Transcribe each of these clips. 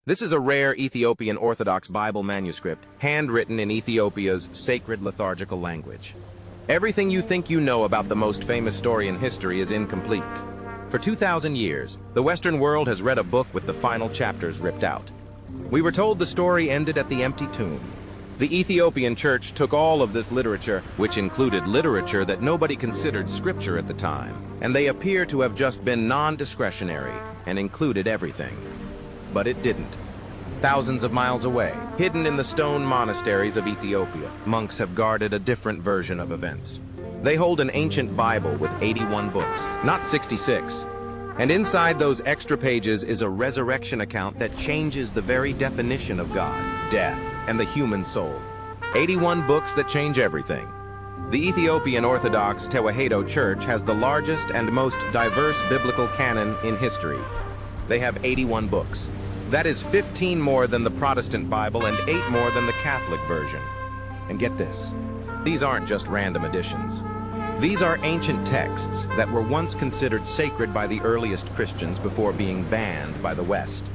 This is a rare Ethiopian Orthodox Bible manuscript, handwritten in Ethiopia's sacred liturgical language. Everything you think you know about the most famous story in history is incomplete. For 2,000 years, the Western world has read a book with the final chapters ripped out. We were told the story ended at the empty tomb. The Ethiopian church took all of this literature, which included literature that nobody considered scripture at the time, and they appear to have just been non-discretionary and included everything. But it didn't. Thousands of miles away, hidden in the stone monasteries of Ethiopia, monks have guarded a different version of events. They hold an ancient Bible with 81 books, not 66. And inside those extra pages is a resurrection account that changes the very definition of God, death, and the human soul. 81 books that change everything. The Ethiopian Orthodox Tewahedo Church has the largest and most diverse biblical canon in history. They have 81 books. That is 15 more than the Protestant Bible and 8 more than the Catholic version. And get this, these aren't just random additions. These are ancient texts that were once considered sacred by the earliest Christians before being banned by the West.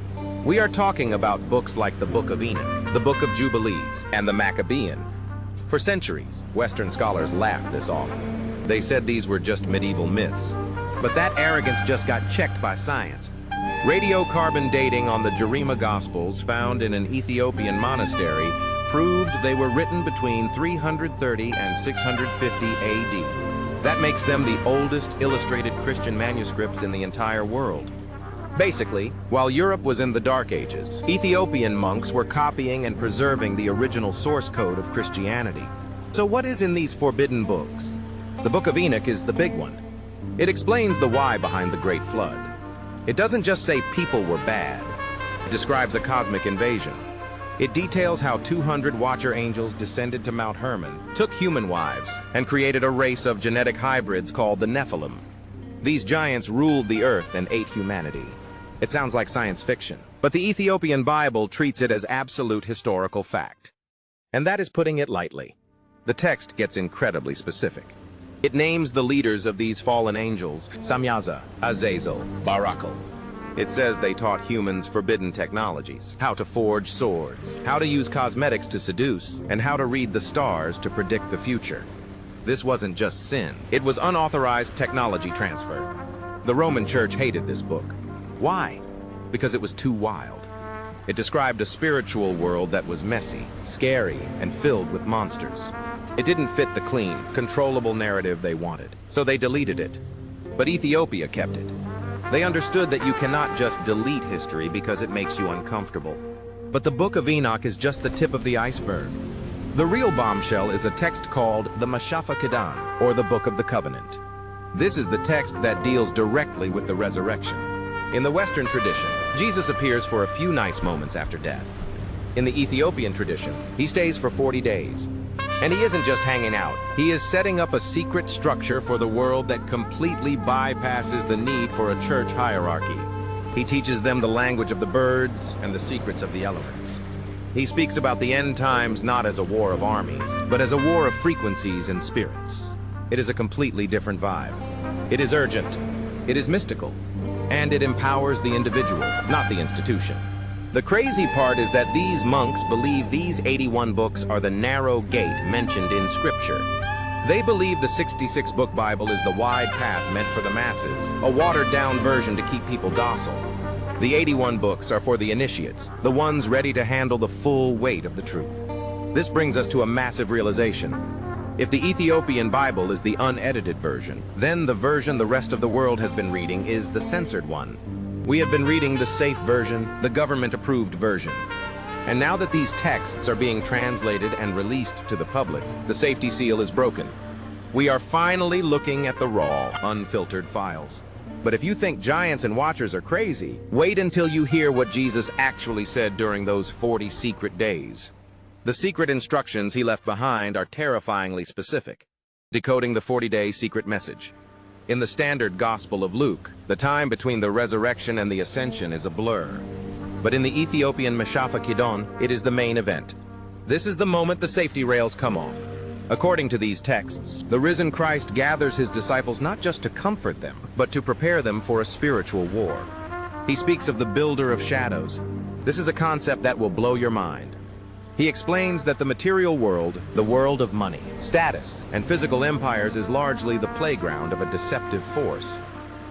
We are talking about books like the Book of Enoch, the Book of Jubilees, and the Maccabean. For centuries, Western scholars laughed this off. They said these were just medieval myths. But that arrogance just got checked by science. Radiocarbon dating on the Jerima Gospels found in an Ethiopian monastery proved they were written between 330 and 650 AD. That makes them the oldest illustrated Christian manuscripts in the entire world. Basically, while Europe was in the Dark Ages, Ethiopian monks were copying and preserving the original source code of Christianity. So what is in these forbidden books? The Book of Enoch is the big one. It explains the why behind the Great Flood. It doesn't just say people were bad. It describes a cosmic invasion. It details how 200 watcher angels descended to Mount Hermon, took human wives, and created a race of genetic hybrids called the Nephilim. These giants ruled the earth and ate humanity. It sounds like science fiction, but the Ethiopian Bible treats it as absolute historical fact. And that is putting it lightly. The text gets incredibly specific. It names the leaders of these fallen angels, Samyaza, Azazel, Barakal. It says they taught humans forbidden technologies, how to forge swords, how to use cosmetics to seduce, and how to read the stars to predict the future. This wasn't just sin, it was unauthorized technology transfer. The Roman Church hated this book. Why? Because it was too wild. It described a spiritual world that was messy, scary, and filled with monsters. It didn't fit the clean, controllable narrative they wanted, so they deleted it. But Ethiopia kept it. They understood that you cannot just delete history because it makes you uncomfortable. But the Book of Enoch is just the tip of the iceberg. The real bombshell is a text called the Mashafa Kedan, or the Book of the Covenant. This is the text that deals directly with the resurrection. In the Western tradition, Jesus appears for a few nice moments after death. In the Ethiopian tradition, he stays for 40 days. And he isn't just hanging out. He is setting up a secret structure for the world that completely bypasses the need for a church hierarchy. He teaches them the language of the birds and the secrets of the elements. He speaks about the end times not as a war of armies, but as a war of frequencies and spirits. It is a completely different vibe. It is urgent. It is mystical. And it empowers the individual, not the institution. The crazy part is that these monks believe these 81 books are the narrow gate mentioned in Scripture. They believe the 66-book Bible is the wide path meant for the masses, a watered-down version to keep people docile. The 81 books are for the initiates, the ones ready to handle the full weight of the truth. This brings us to a massive realization. If the Ethiopian Bible is the unedited version, then the version the rest of the world has been reading is the censored one. We have been reading the safe version, the government-approved version. And now that these texts are being translated and released to the public, the safety seal is broken. We are finally looking at the raw, unfiltered files. But if you think giants and watchers are crazy, wait until you hear what Jesus actually said during those 40 secret days. The secret instructions he left behind are terrifyingly specific, decoding the 40-day secret message. In the standard Gospel of Luke, the time between the resurrection and the ascension is a blur. But in the Ethiopian Mashafa Kedan, it is the main event. This is the moment the safety rails come off. According to these texts, the risen Christ gathers his disciples not just to comfort them, but to prepare them for a spiritual war. He speaks of the builder of shadows, This is a concept that will blow your mind. He explains that the material world, the world of money, status, and physical empires is largely the playground of a deceptive force.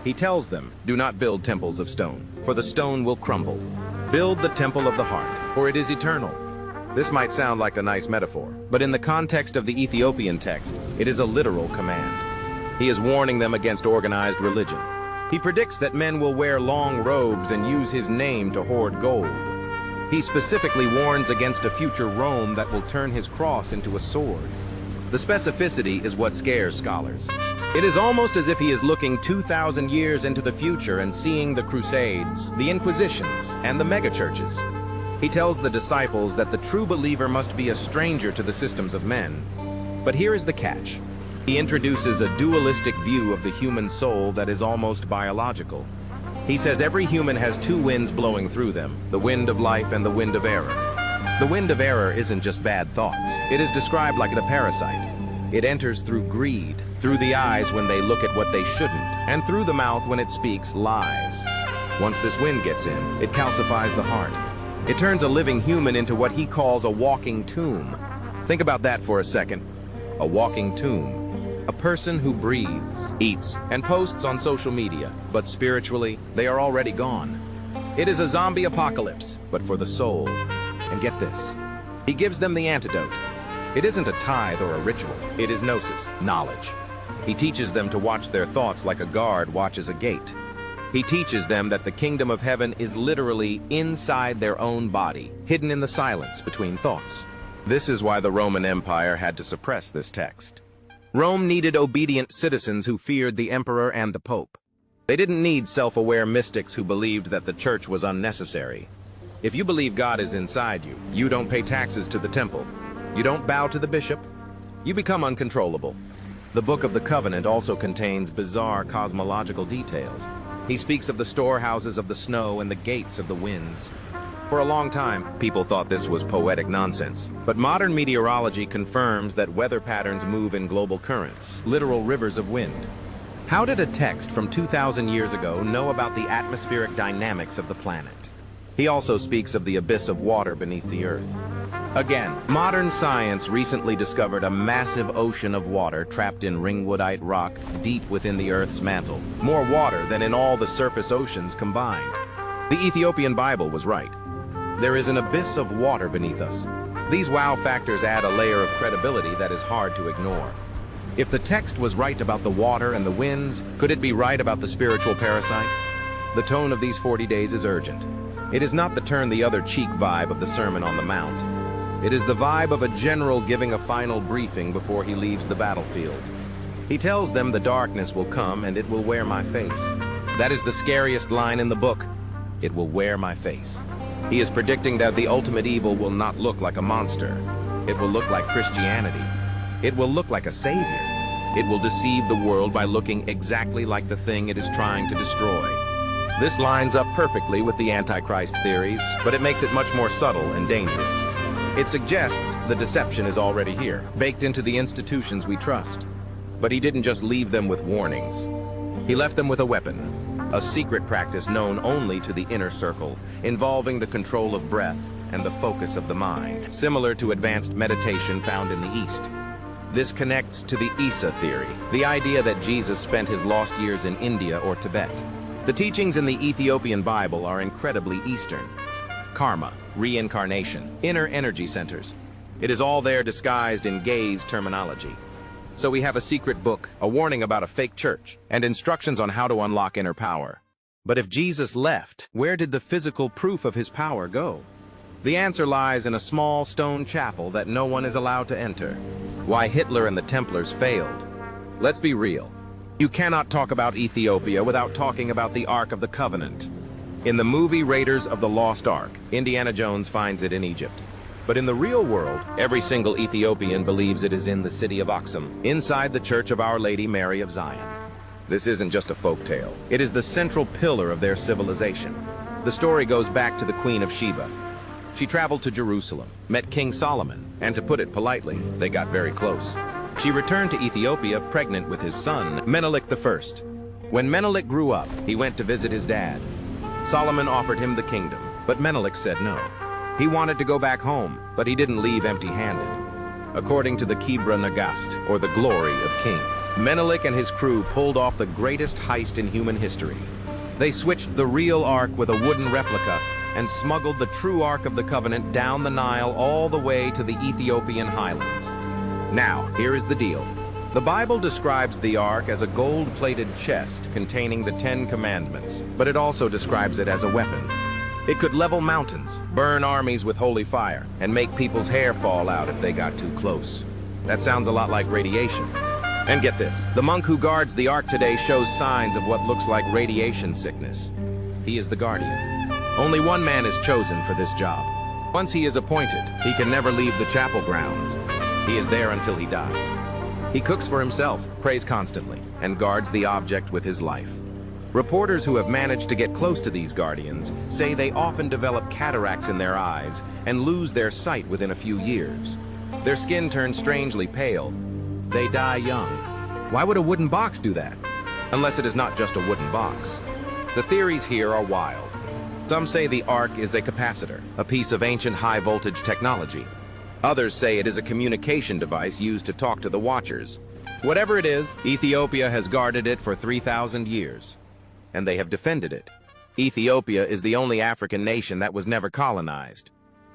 He tells them, do not build temples of stone, for the stone will crumble. Build the temple of the heart, for it is eternal. This might sound like a nice metaphor, but in the context of the Ethiopian text, it is a literal command. He is warning them against organized religion. He predicts that men will wear long robes and use his name to hoard gold. He specifically warns against a future Rome that will turn his cross into a sword. The specificity is what scares scholars. It is almost as if he is looking 2,000 years into the future and seeing the Crusades, the Inquisitions, and the megachurches. He tells the disciples that the true believer must be a stranger to the systems of men. But here is the catch. He introduces a dualistic view of the human soul that is almost biological. He says every human has two winds blowing through them, the wind of life and the wind of error. The wind of error isn't just bad thoughts. It is described like a parasite. It enters through greed, through the eyes when they look at what they shouldn't, and through the mouth when it speaks lies. Once this wind gets in, it calcifies the heart. It turns a living human into what he calls a walking tomb. Think about that for a second. A walking tomb. A person who breathes, eats, and posts on social media, but spiritually, they are already gone. It is a zombie apocalypse, but for the soul. And get this, he gives them the antidote. It isn't a tithe or a ritual, it is gnosis, knowledge. He teaches them to watch their thoughts like a guard watches a gate. He teaches them that the kingdom of heaven is literally inside their own body, hidden in the silence between thoughts. This is why the Roman Empire had to suppress this text. Rome needed obedient citizens who feared the emperor and the pope. They didn't need self-aware mystics who believed that the church was unnecessary. If you believe God is inside you, you don't pay taxes to the temple. You don't bow to the bishop. You become uncontrollable. The Book of the Covenant also contains bizarre cosmological details. He speaks of the storehouses of the snow and the gates of the winds. For a long time, people thought this was poetic nonsense. But modern meteorology confirms that weather patterns move in global currents, literal rivers of wind. How did a text from 2,000 years ago know about the atmospheric dynamics of the planet? He also speaks of the abyss of water beneath the earth. Again, modern science recently discovered a massive ocean of water trapped in ringwoodite rock deep within the Earth's mantle. More water than in all the surface oceans combined. The Ethiopian Bible was right. There is an abyss of water beneath us. These wow factors add a layer of credibility that is hard to ignore. If the text was right about the water and the winds, could it be right about the spiritual parasite? The tone of these 40 days is urgent. It is not the turn the other cheek vibe of the Sermon on the Mount. It is the vibe of a general giving a final briefing before he leaves the battlefield. He tells them the darkness will come and it will wear my face. That is the scariest line in the book. It will wear my face. He is predicting that the ultimate evil will not look like a monster. It will look like Christianity. It will look like a savior. It will deceive the world by looking exactly like the thing it is trying to destroy. This lines up perfectly with the Antichrist theories, but it makes it much more subtle and dangerous. It suggests the deception is already here, baked into the institutions we trust. But he didn't just leave them with warnings. He left them with a weapon. A secret practice known only to the inner circle, involving the control of breath and the focus of the mind, similar to advanced meditation found in the East. This connects to the Isa theory, the idea that Jesus spent his lost years in India or Tibet. The teachings in the Ethiopian Bible are incredibly Eastern. Karma, reincarnation, inner energy centers. It is all there disguised in gaze terminology. So we have a secret book, a warning about a fake church, and instructions on how to unlock inner power. But if Jesus left, where did the physical proof of his power go? The answer lies in a small stone chapel that no one is allowed to enter. Why Hitler and the Templars failed. Let's be real. You cannot talk about Ethiopia without talking about the Ark of the Covenant. In the movie Raiders of the Lost Ark, Indiana Jones finds it in Egypt. But in the real world, every single Ethiopian believes it is in the city of Aksum, inside the Church of Our Lady Mary of Zion. This isn't just a folk tale. It is the central pillar of their civilization. The story goes back to the Queen of Sheba. She traveled to Jerusalem, met King Solomon, and to put it politely, they got very close. She returned to Ethiopia pregnant with his son, Menelik I. When Menelik grew up, he went to visit his dad. Solomon offered him the kingdom. But Menelik said no. He wanted to go back home, but he didn't leave empty-handed. According to the Kibra Nagast, or the Glory of Kings, Menelik and his crew pulled off the greatest heist in human history. They switched the real Ark with a wooden replica and smuggled the true Ark of the Covenant down the Nile all the way to the Ethiopian highlands. Now, here is the deal. The Bible describes the Ark as a gold-plated chest containing the 10 Commandments, but it also describes it as a weapon. It could level mountains, burn armies with holy fire, and make people's hair fall out if they got too close. That sounds a lot like radiation. And get this, the monk who guards the Ark today shows signs of what looks like radiation sickness. He is the guardian. Only one man is chosen for this job. Once he is appointed, he can never leave the chapel grounds. He is there until he dies. He cooks for himself, prays constantly, and guards the object with his life. Reporters who have managed to get close to these guardians say they often develop cataracts in their eyes and lose their sight within a few years. Their skin turns strangely pale. They die young. Why would a wooden box do that? Unless it is not just a wooden box. The theories here are wild. Some say the Ark is a capacitor, a piece of ancient high-voltage technology. Others say it is a communication device used to talk to the Watchers. Whatever it is, Ethiopia has guarded it for 3,000 years. And they have defended it. Ethiopia is the only African nation that was never colonized.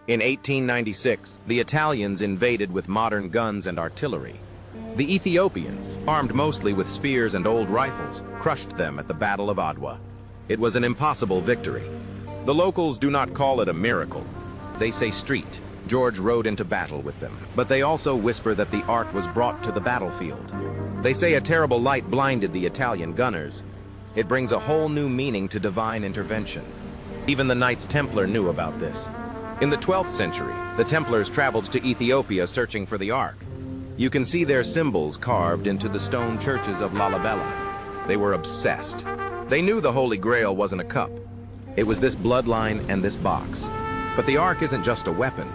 In 1896, the Italians invaded with modern guns and artillery. The Ethiopians, armed mostly with spears and old rifles, crushed them at the Battle of Adwa. It was an impossible victory. The locals do not call it a miracle. They say street. George rode into battle with them, but they also whisper that the Ark was brought to the battlefield. They say a terrible light blinded the Italian gunners. It brings a whole new meaning to divine intervention. Even the Knights Templar knew about this. In the 12th century, the Templars traveled to Ethiopia searching for the Ark. You can see their symbols carved into the stone churches of Lalibela. They were obsessed. They knew the Holy Grail wasn't a cup. It was this bloodline and this box. But the Ark isn't just a weapon.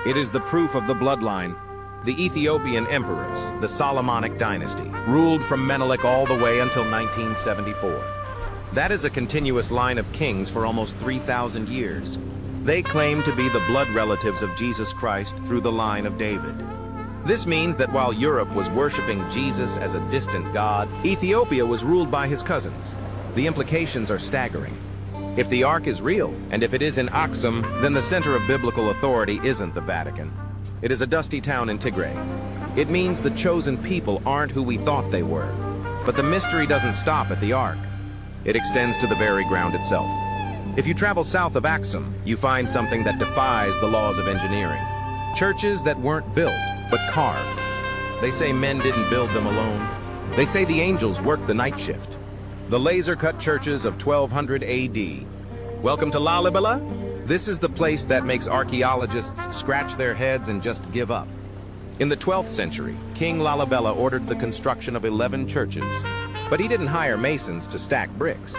It is the proof of the bloodline. The Ethiopian emperors, the Solomonic dynasty, ruled from Menelik all the way until 1974. That is a continuous line of kings for almost 3,000 years. They claim to be the blood relatives of Jesus Christ through the line of David. This means that while Europe was worshiping Jesus as a distant god, Ethiopia was ruled by his cousins. The implications are staggering. If the Ark is real, and if it is in Aksum, then the center of biblical authority isn't the Vatican. It is a dusty town in Tigray. It means the chosen people aren't who we thought they were. But the mystery doesn't stop at the Ark. It extends to the very ground itself. If you travel south of Aksum, you find something that defies the laws of engineering. Churches that weren't built, but carved. They say men didn't build them alone. They say the angels worked the night shift. The laser-cut churches of 1200 AD. Welcome to Lalibela? This is the place that makes archaeologists scratch their heads and just give up. In the 12th century, King Lalibela ordered the construction of 11 churches. But he didn't hire masons to stack bricks.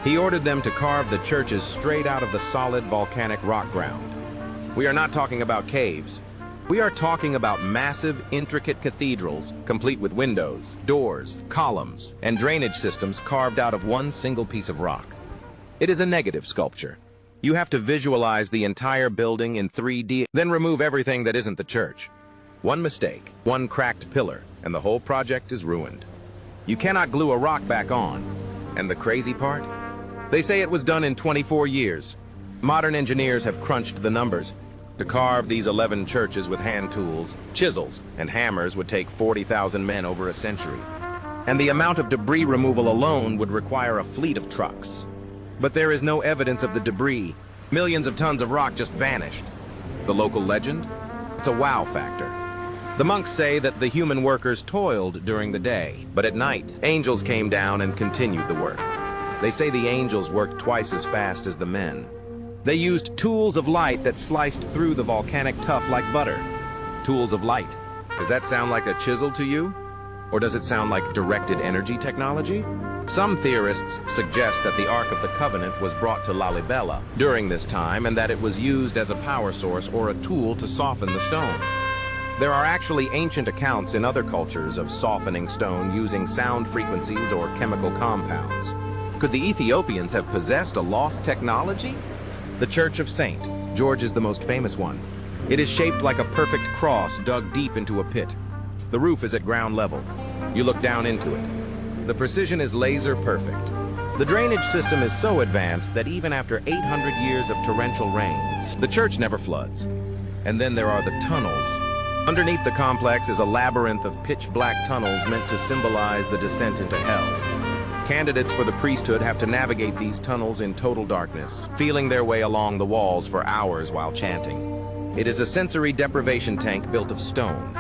He ordered them to carve the churches straight out of the solid volcanic rock ground. We are not talking about caves. We are talking about massive, intricate cathedrals, complete with windows, doors, columns, and drainage systems carved out of one single piece of rock. It is a negative sculpture. You have to visualize the entire building in 3D, then remove everything that isn't the church. One mistake, one cracked pillar, and the whole project is ruined. You cannot glue a rock back on. And the crazy part? They say it was done in 24 years. Modern engineers have crunched the numbers. To carve these 11 churches with hand tools, chisels, and hammers would take 40,000 men over a century. And the amount of debris removal alone would require a fleet of trucks. But there is no evidence of the debris. Millions of tons of rock just vanished. The local legend? It's a wow factor. The monks say that the human workers toiled during the day, but at night, angels came down and continued the work. They say the angels worked twice as fast as the men. They used tools of light that sliced through the volcanic tuff like butter. Tools of light. Does that sound like a chisel to you? Or does it sound like directed energy technology? Some theorists suggest that the Ark of the Covenant was brought to Lalibela during this time and that it was used as a power source or a tool to soften the stone. There are actually ancient accounts in other cultures of softening stone using sound frequencies or chemical compounds. Could the Ethiopians have possessed a lost technology? The Church of St. George is the most famous one. It is shaped like a perfect cross dug deep into a pit. The roof is at ground level. You look down into it. The precision is laser perfect. The drainage system is so advanced that even after 800 years of torrential rains, the church never floods. And then there are the tunnels. Underneath the complex is a labyrinth of pitch-black tunnels meant to symbolize the descent into hell. Candidates for the priesthood have to navigate these tunnels in total darkness, feeling their way along the walls for hours while chanting. It is a sensory deprivation tank built of stone.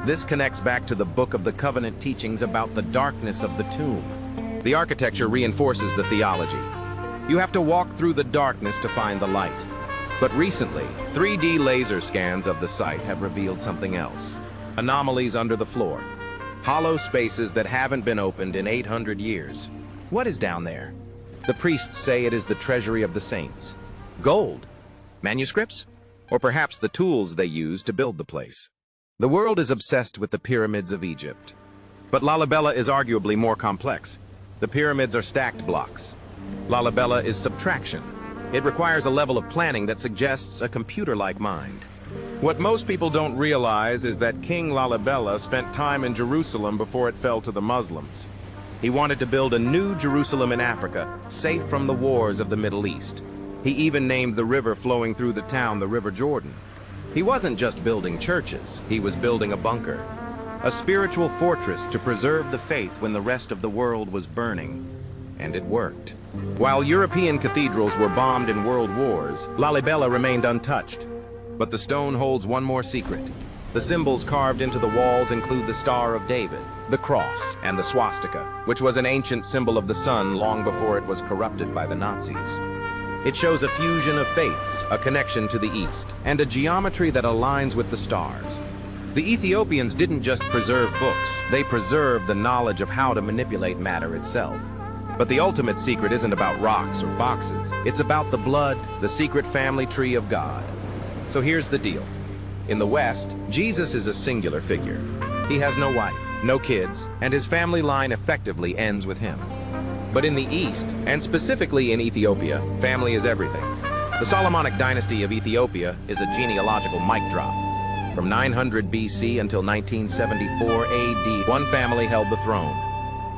This connects back to the Book of the Covenant teachings about the darkness of the tomb. The architecture reinforces the theology. You have to walk through the darkness to find the light. But recently, 3D laser scans of the site have revealed something else. Anomalies under the floor. Hollow spaces that haven't been opened in 800 years. What is down there? The priests say it is the treasury of the saints. Gold? Manuscripts? Or perhaps the tools they used to build the place. The world is obsessed with the pyramids of Egypt. But Lalibela is arguably more complex. The pyramids are stacked blocks. Lalibela is subtraction. It requires a level of planning that suggests a computer-like mind. What most people don't realize is that King Lalibela spent time in Jerusalem before it fell to the Muslims. He wanted to build a new Jerusalem in Africa, safe from the wars of the Middle East. He even named the river flowing through the town the River Jordan. He wasn't just building churches, he was building a bunker. A spiritual fortress to preserve the faith when the rest of the world was burning. And it worked. While European cathedrals were bombed in world wars, Lalibela remained untouched. But the stone holds one more secret. The symbols carved into the walls include the Star of David, the cross, and the swastika, which was an ancient symbol of the sun long before it was corrupted by the Nazis. It shows a fusion of faiths, a connection to the East, and a geometry that aligns with the stars. The Ethiopians didn't just preserve books, they preserved the knowledge of how to manipulate matter itself. But the ultimate secret isn't about rocks or boxes. It's about the blood, the secret family tree of God. So here's the deal. In the West, Jesus is a singular figure. He has no wife, no kids, and his family line effectively ends with him. But in the East, and specifically in Ethiopia, family is everything. The Solomonic dynasty of Ethiopia is a genealogical mic drop. From 900 BC until 1974 AD, one family held the throne.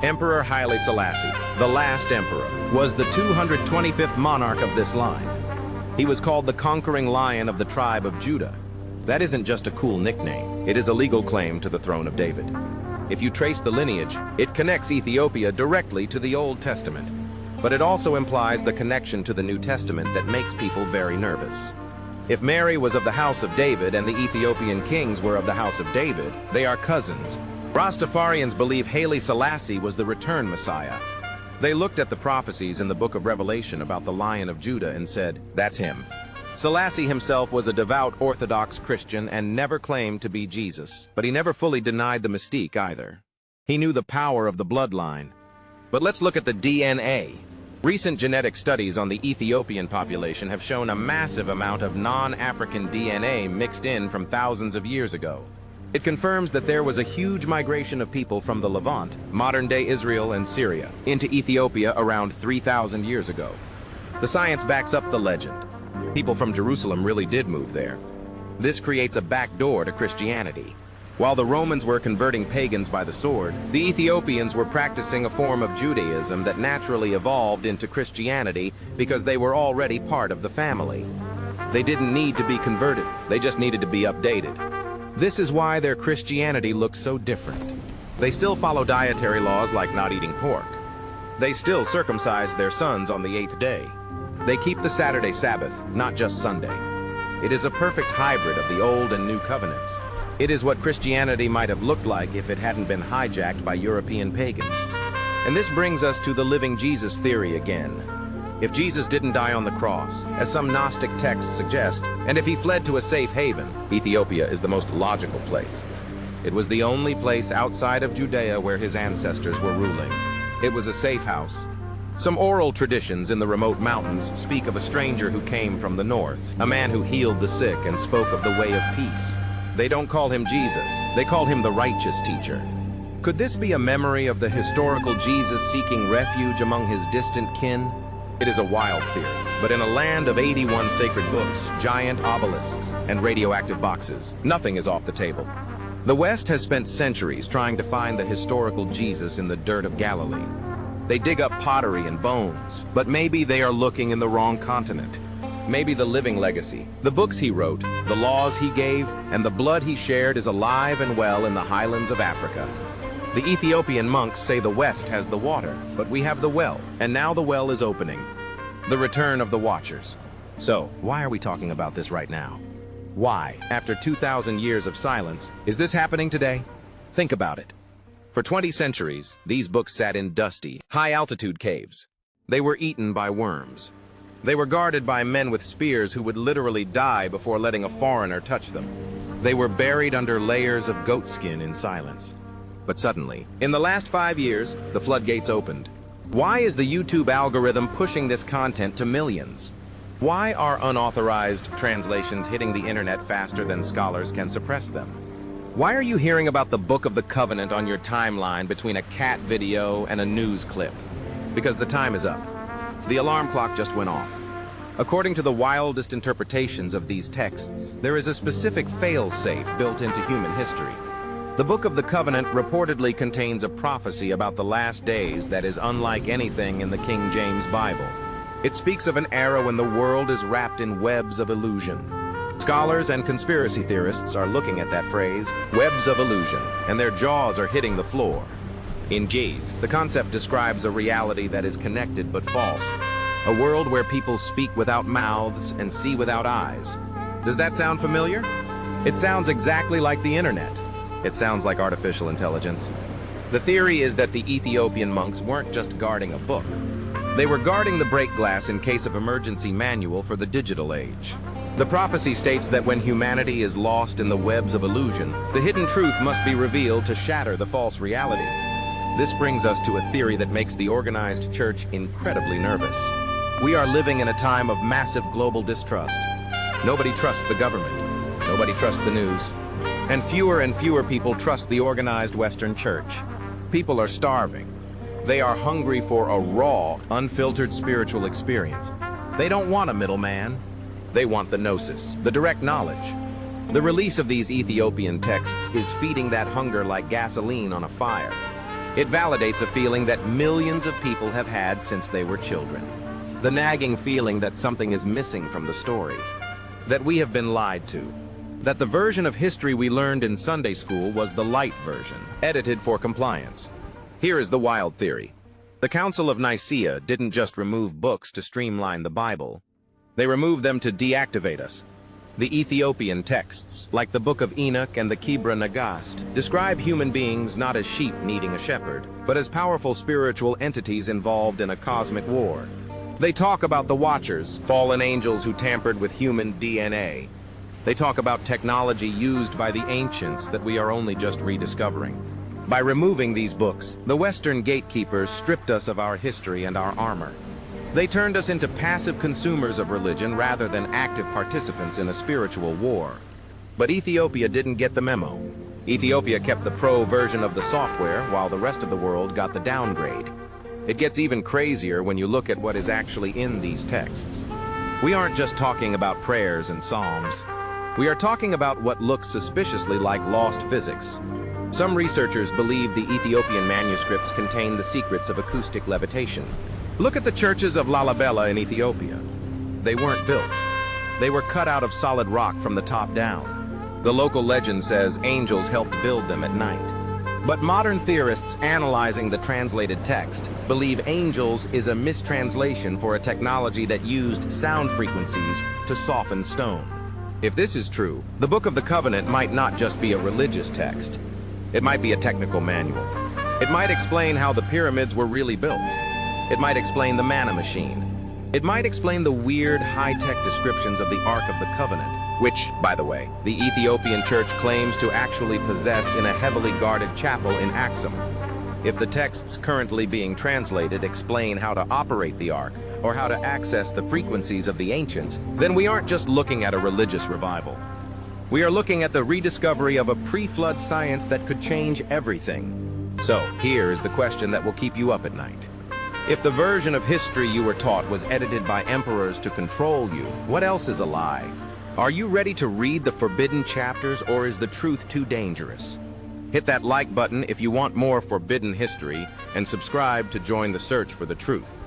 Emperor Haile Selassie, the last emperor, was the 225th monarch of this line. He was called the conquering lion of the tribe of Judah. That isn't just a cool nickname, it is a legal claim to the throne of David. If you trace the lineage, it connects Ethiopia directly to the Old Testament. But it also implies the connection to the New Testament that makes people very nervous. If Mary was of the house of David and the Ethiopian kings were of the house of David, they are cousins. Rastafarians believe Haile Selassie was the return Messiah. They looked at the prophecies in the book of Revelation about the Lion of Judah and said, that's him. Selassie himself was a devout Orthodox Christian and never claimed to be Jesus, but he never fully denied the mystique either. He knew the power of the bloodline. But let's look at the DNA. Recent genetic studies on the Ethiopian population have shown a massive amount of non-African DNA mixed in from thousands of years ago. It confirms that there was a huge migration of people from the Levant, modern-day Israel and Syria, into Ethiopia around 3,000 years ago. The science backs up the legend. People from Jerusalem really did move there. This creates a back door to Christianity. While the Romans were converting pagans by the sword, the Ethiopians were practicing a form of Judaism that naturally evolved into Christianity because they were already part of the family. They didn't need to be converted, they just needed to be updated. This is why their Christianity looks so different. They still follow dietary laws like not eating pork. They still circumcise their sons on the 8th day. They keep the Saturday Sabbath, not just Sunday. It is a perfect hybrid of the Old and New Covenants. It is what Christianity might have looked like if it hadn't been hijacked by European pagans. And this brings us to the living Jesus theory again. If Jesus didn't die on the cross, as some Gnostic texts suggest, and if he fled to a safe haven, Ethiopia is the most logical place. It was the only place outside of Judea where his ancestors were ruling. It was a safe house. Some oral traditions in the remote mountains speak of a stranger who came from the north, a man who healed the sick and spoke of the way of peace. They don't call him Jesus, they call him the righteous teacher. Could this be a memory of the historical Jesus seeking refuge among his distant kin? It is a wild theory, but in a land of 81 sacred books, giant obelisks, and radioactive boxes, nothing is off the table. The West has spent centuries trying to find the historical Jesus in the dirt of Galilee. They dig up pottery and bones, but maybe they are looking in the wrong continent. Maybe the living legacy, the books he wrote, the laws he gave, and the blood he shared is alive and well in the highlands of Africa. The Ethiopian monks say the West has the water, but we have the well, and now the well is opening. The return of the Watchers. So, why are we talking about this right now? Why, after 2,000 years of silence, is this happening today? Think about it. For 20 centuries, these books sat in dusty, high-altitude caves. They were eaten by worms. They were guarded by men with spears who would literally die before letting a foreigner touch them. They were buried under layers of goatskin in silence. But suddenly, in the last 5 years, the floodgates opened. Why is the YouTube algorithm pushing this content to millions? Why are unauthorized translations hitting the internet faster than scholars can suppress them? Why are you hearing about the Book of the Covenant on your timeline between a cat video and a news clip? Because the time is up. The alarm clock just went off. According to the wildest interpretations of these texts, there is a specific fail-safe built into human history. The Book of the Covenant reportedly contains a prophecy about the last days that is unlike anything in the King James Bible. It speaks of an era when the world is wrapped in webs of illusion. Scholars and conspiracy theorists are looking at that phrase, webs of illusion, and their jaws are hitting the floor. In Gaze, the concept describes a reality that is connected but false. A world where people speak without mouths and see without eyes. Does that sound familiar? It sounds exactly like the internet. It sounds like artificial intelligence. The theory is that the Ethiopian monks weren't just guarding a book. They were guarding the break glass in case of emergency manual for the digital age. The prophecy states that when humanity is lost in the webs of illusion, the hidden truth must be revealed to shatter the false reality. This brings us to a theory that makes the organized church incredibly nervous. We are living in a time of massive global distrust. Nobody trusts the government. Nobody trusts the news. And fewer people trust the organized Western church. People are starving. They are hungry for a raw, unfiltered spiritual experience. They don't want a middleman. They want the gnosis, the direct knowledge. The release of these Ethiopian texts is feeding that hunger like gasoline on a fire. It validates a feeling that millions of people have had since they were children. The nagging feeling that something is missing from the story. That we have been lied to. That the version of history we learned in Sunday school was the light version, edited for compliance. Here is the wild theory. The Council of Nicaea didn't just remove books to streamline the Bible. They removed them to deactivate us. The Ethiopian texts, like the Book of Enoch and the Kebra Nagast, describe human beings not as sheep needing a shepherd, but as powerful spiritual entities involved in a cosmic war. They talk about the Watchers, fallen angels who tampered with human DNA. They talk about technology used by the ancients that we are only just rediscovering. By removing these books, the Western gatekeepers stripped us of our history and our armor. They turned us into passive consumers of religion rather than active participants in a spiritual war. But Ethiopia didn't get the memo. Ethiopia kept the pro version of the software while the rest of the world got the downgrade. It gets even crazier when you look at what is actually in these texts. We aren't just talking about prayers and psalms. We are talking about what looks suspiciously like lost physics. Some researchers believe the Ethiopian manuscripts contain the secrets of acoustic levitation. Look at the churches of Lalibela in Ethiopia. They weren't built. They were cut out of solid rock from the top down. The local legend says angels helped build them at night. But modern theorists analyzing the translated text believe angels is a mistranslation for a technology that used sound frequencies to soften stone. If this is true, the Book of the Covenant might not just be a religious text. It might be a technical manual. It might explain how the pyramids were really built. It might explain the manna machine. It might explain the weird, high-tech descriptions of the Ark of the Covenant, which, by the way, the Ethiopian church claims to actually possess in a heavily guarded chapel in Axum. If the texts currently being translated explain how to operate the Ark, or how to access the frequencies of the ancients, then we aren't just looking at a religious revival. We are looking at the rediscovery of a pre-flood science that could change everything. So, here is the question that will keep you up at night. If the version of history you were taught was edited by emperors to control you, what else is a lie? Are you ready to read the forbidden chapters, or is the truth too dangerous? Hit that like button if you want more forbidden history, and subscribe to join the search for the truth.